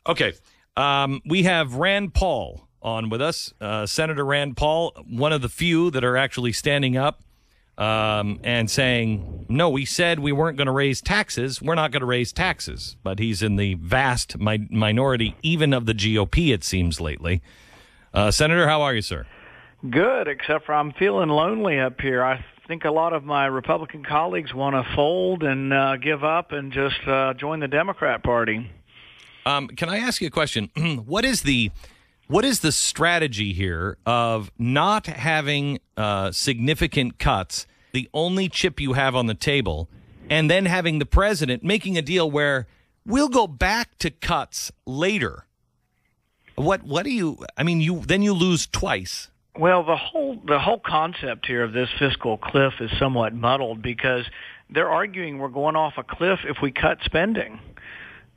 Okay. We have Rand Paul on with us. Senator Rand Paul, one of the few that are actually standing up and saying, no, we said we weren't going to raise taxes. We're not going to raise taxes. But he's in the vast minority, even of the GOP, it seems, lately. Senator, how are you, sir? Good, except for I'm feeling lonely up here. I think a lot of my Republican colleagues want to fold and give up and just join the Democrat Party. Can I ask you a question? What is the strategy here of not having significant cuts, the only chip you have on the table, and then having the president making a deal where we'll go back to cuts later? What do you? I mean, you lose twice. Well, the whole concept here of this fiscal cliff is somewhat muddled because they're arguing we're going off a cliff if we cut spending.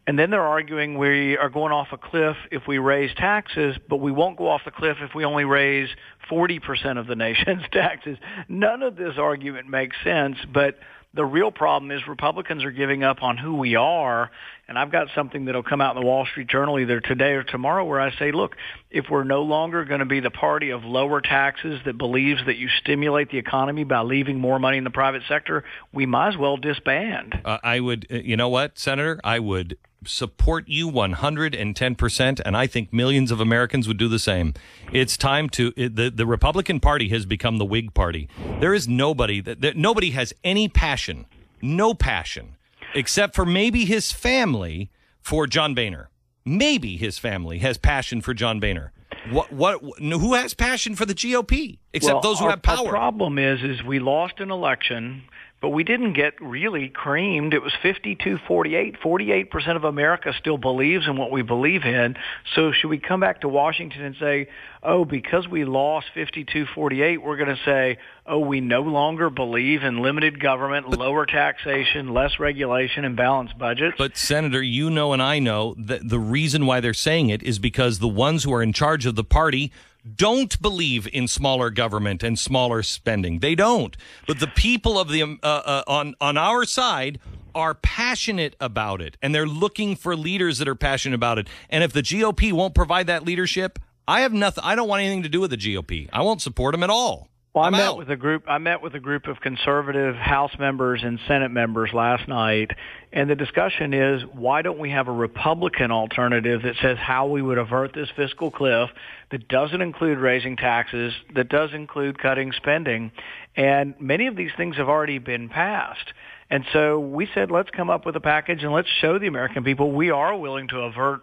And then they're arguing we are going off a cliff if we raise taxes, but we won't go off the cliff if we only raise 40% of the nation's taxes. None of this argument makes sense, but the real problem is Republicans are giving up on who we are, and I've got something that will come out in the Wall Street Journal either today or tomorrow where I say, look, if we're no longer going to be the party of lower taxes that believes that you stimulate the economy by leaving more money in the private sector, we might as well disband. I would, you know what, Senator? I would support you 110%, and I think millions of Americans would do the same. It's time to the Republican Party has become the Whig Party. There is nobody nobody has any passion, no passion, except for maybe his family for John Boehner. Maybe his family has passion for John Boehner. Who has passion for the GOP except those who have power? Our problem is we lost an election, but we didn't get really creamed. It was 52-48. 48% of America still believes in what we believe in. So should we come back to Washington and say, oh, because we lost 52-48, we're going to say, oh, we no longer believe in limited government, lower taxation, less regulation, and balanced budgets? But, Senator, you know and I know that the reason why they're saying it is because the ones who are in charge of the party don't believe in smaller government and smaller spending. They don't. But the people of the on our side are passionate about it, and they're looking for leaders that are passionate about it. And if the GOP won't provide that leadership, I have nothing. I don't want anything to do with the GOP. I won't support them at all. Well, I met with a group of conservative House members and Senate members last night, and the discussion is, why don't we have a Republican alternative that says how we would avert this fiscal cliff that doesn't include raising taxes, that does include cutting spending, and many of these things have already been passed. And so we said, let's come up with a package and let's show the American people we are willing to avert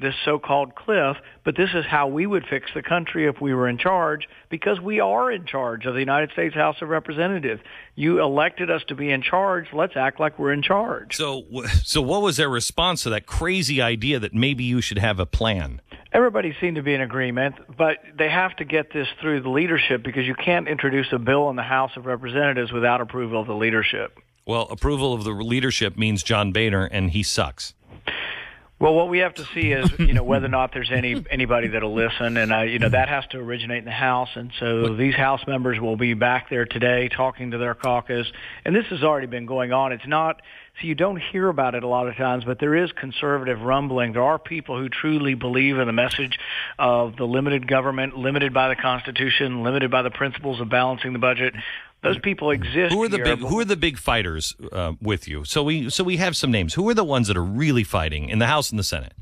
this so-called cliff, but this is how we would fix the country if we were in charge, because we are in charge of the United States House of Representatives. You elected us to be in charge. Let's act like we're in charge. So what was their response to that crazy idea that maybe you should have a plan? Everybody seemed to be in agreement, but they have to get this through the leadership because you can't introduce a bill in the House of Representatives without approval of the leadership. Well, approval of the leadership means John Boehner, and he sucks. Well, what we have to see is, whether or not there's anybody that'll listen, and that has to originate in the House, and so these House members will be back there today talking to their caucus, and this has already been going on. It's not, so you don't hear about it a lot of times, but there is conservative rumbling. There are people who truly believe in the message of the limited government, limited by the Constitution, limited by the principles of balancing the budget. Those people exist. Who are the big fighters with you? So we have some names. Who are the ones that are really fighting in the House and the Senate?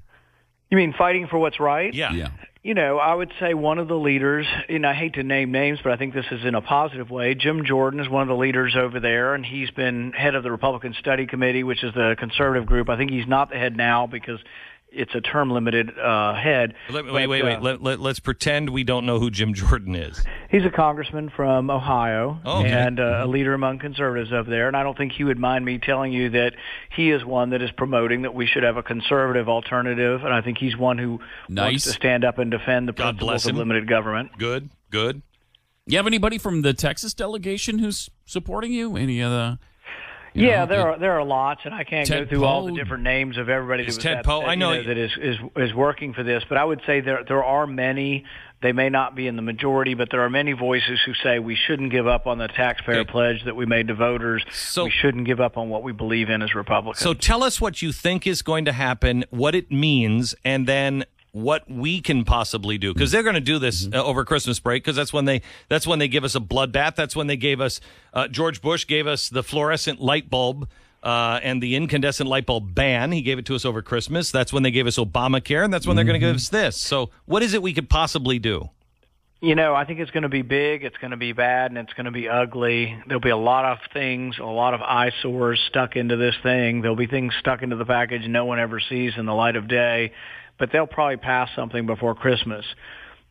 You mean fighting for what's right? Yeah. I would say one of the leaders, I hate to name names, but I think this is in a positive way. Jim Jordan is one of the leaders over there, and he's been head of the Republican Study Committee, which is the conservative group. I think he's not the head now because it's a term-limited head. Wait. Let's pretend we don't know who Jim Jordan is. He's a congressman from Ohio and a leader among conservatives over there. And I don't think he would mind me telling you that he is one that is promoting that we should have a conservative alternative. And I think he's one who wants to stand up and defend the principles of limited government. Good. You have anybody from the Texas delegation who's supporting you? Any of the... Yeah, there are lots, and I can't go through all the different names of everybody that is working for this. But I would say there are many. They may not be in the majority, but there are many voices who say we shouldn't give up on the taxpayer pledge that we made to voters. So we shouldn't give up on what we believe in as Republicans. So tell us what you think is going to happen, what it means, and then what we can possibly do, because they're going to do this over Christmas break, because that's when they give us a bloodbath. That's when they gave us George Bush gave us the fluorescent light bulb and the incandescent light bulb ban. He gave it to us over Christmas. That's when they gave us Obamacare, and that's when they're going to give us this. So what is it we could possibly do? I think it's going to be big, it's going to be bad, and it's going to be ugly. There'll be a lot of things, a lot of eyesores stuck into this thing. There'll be things stuck into the package no one ever sees in the light of day, but they'll probably pass something before Christmas.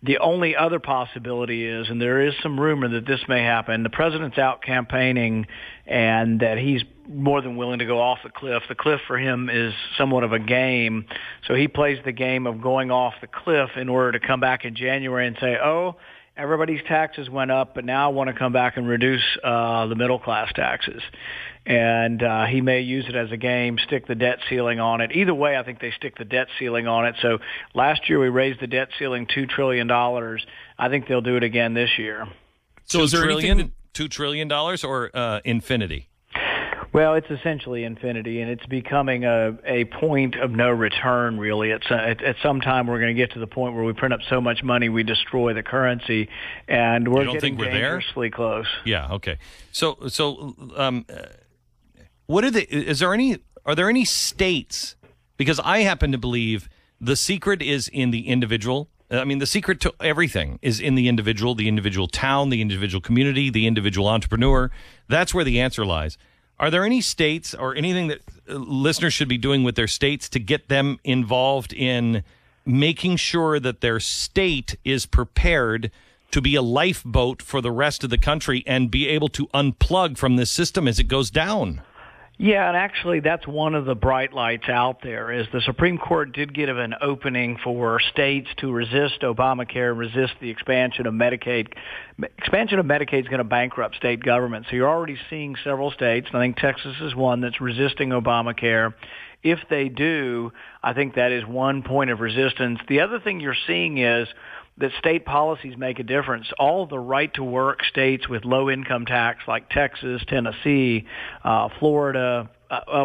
The only other possibility is, and there is some rumor that this may happen, the president's out campaigning and that he's more than willing to go off the cliff. The cliff for him is somewhat of a game, so he plays the game of going off the cliff in order to come back in January and say, oh, everybody's taxes went up, but now I want to come back and reduce the middle-class taxes. And he may use it as a game, stick the debt ceiling on it. Either way, I think they stick the debt ceiling on it. So last year we raised the debt ceiling $2 trillion. I think they'll do it again this year. So is there $2 trillion or infinity? Well, it's essentially infinity, and it's becoming a point of no return, really. At some time, we're going to get to the point where we print up so much money we destroy the currency, and we're getting dangerously close. Yeah, okay. So, what are are there any states, because I happen to believe the secret is in the individual. I mean, the secret to everything is in the individual town, the individual community, the individual entrepreneur. That's where the answer lies. Are there any states or anything that listeners should be doing with their states to get them involved in making sure that their state is prepared to be a lifeboat for the rest of the country and be able to unplug from this system as it goes down? Yeah, and actually that's one of the bright lights out there is the Supreme Court did give an opening for states to resist Obamacare, resist the expansion of Medicaid. Expansion of Medicaid is going to bankrupt state governments. So you're already seeing several states, and I think Texas is one, that's resisting Obamacare. If they do, I think that is one point of resistance. The other thing you're seeing is that state policies make a difference. All the right-to-work states with low income tax like Texas, Tennessee, Florida,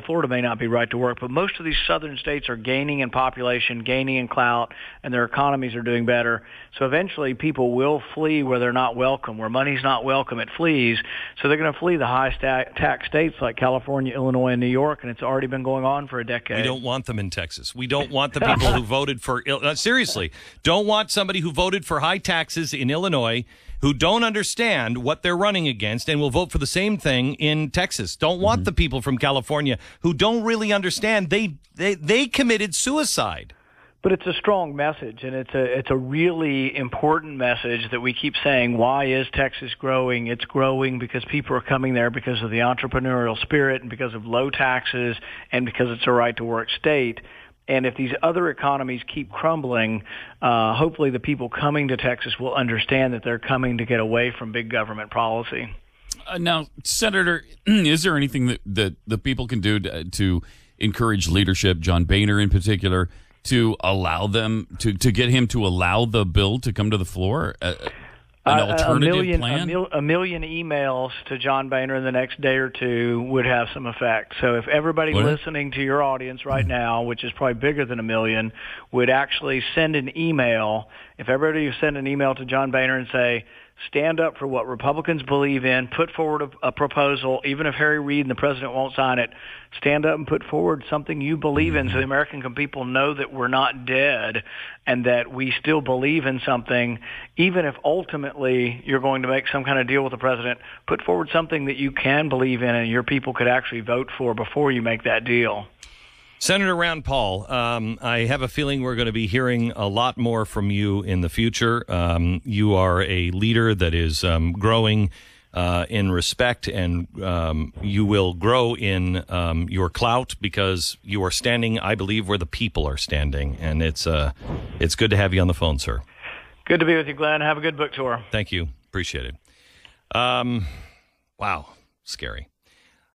Florida may not be right to work, but most of these southern states are gaining in population, gaining in clout, and their economies are doing better. So eventually people will flee where they're not welcome. Where money's not welcome, it flees. So they're going to flee the high tax states like California, Illinois, and New York, and it's already been going on for a decade. We don't want them in Texas. We don't want the people who voted for seriously, don't want somebody who voted for high taxes in Illinois who don't understand what they're running against and will vote for the same thing in Texas. Don't want the people from California who don't really understand. They committed suicide. But it's a strong message, and it's a really important message that we keep saying, why is Texas growing? It's growing because people are coming there because of the entrepreneurial spirit and because of low taxes and because it's a right-to-work state. And if these other economies keep crumbling, hopefully the people coming to Texas will understand that they're coming to get away from big government policy. Now, Senator, is there anything that the people can do to encourage leadership, John Boehner in particular, to allow them, to get him to allow the bill to come to the floor? An alternative plan? A million emails to John Boehner in the next day or two would have some effect. So if everybody listening to your audience right now, which is probably bigger than a million, would actually send an email, if everybody would send an email to John Boehner and say, stand up for what Republicans believe in, put forward a proposal, even if Harry Reid and the president won't sign it, stand up and put forward something you believe in so the American people know that we're not dead and that we still believe in something. Even if ultimately you're going to make some kind of deal with the president, put forward something that you can believe in and your people could actually vote for before you make that deal. Senator Rand Paul, I have a feeling we're going to be hearing a lot more from you in the future. You are a leader that is growing in respect, and you will grow in your clout because you are standing, I believe, where the people are standing. And it's good to have you on the phone, sir. Good to be with you, Glenn. Have a good book tour. Thank you. Appreciate it. Wow. Scary.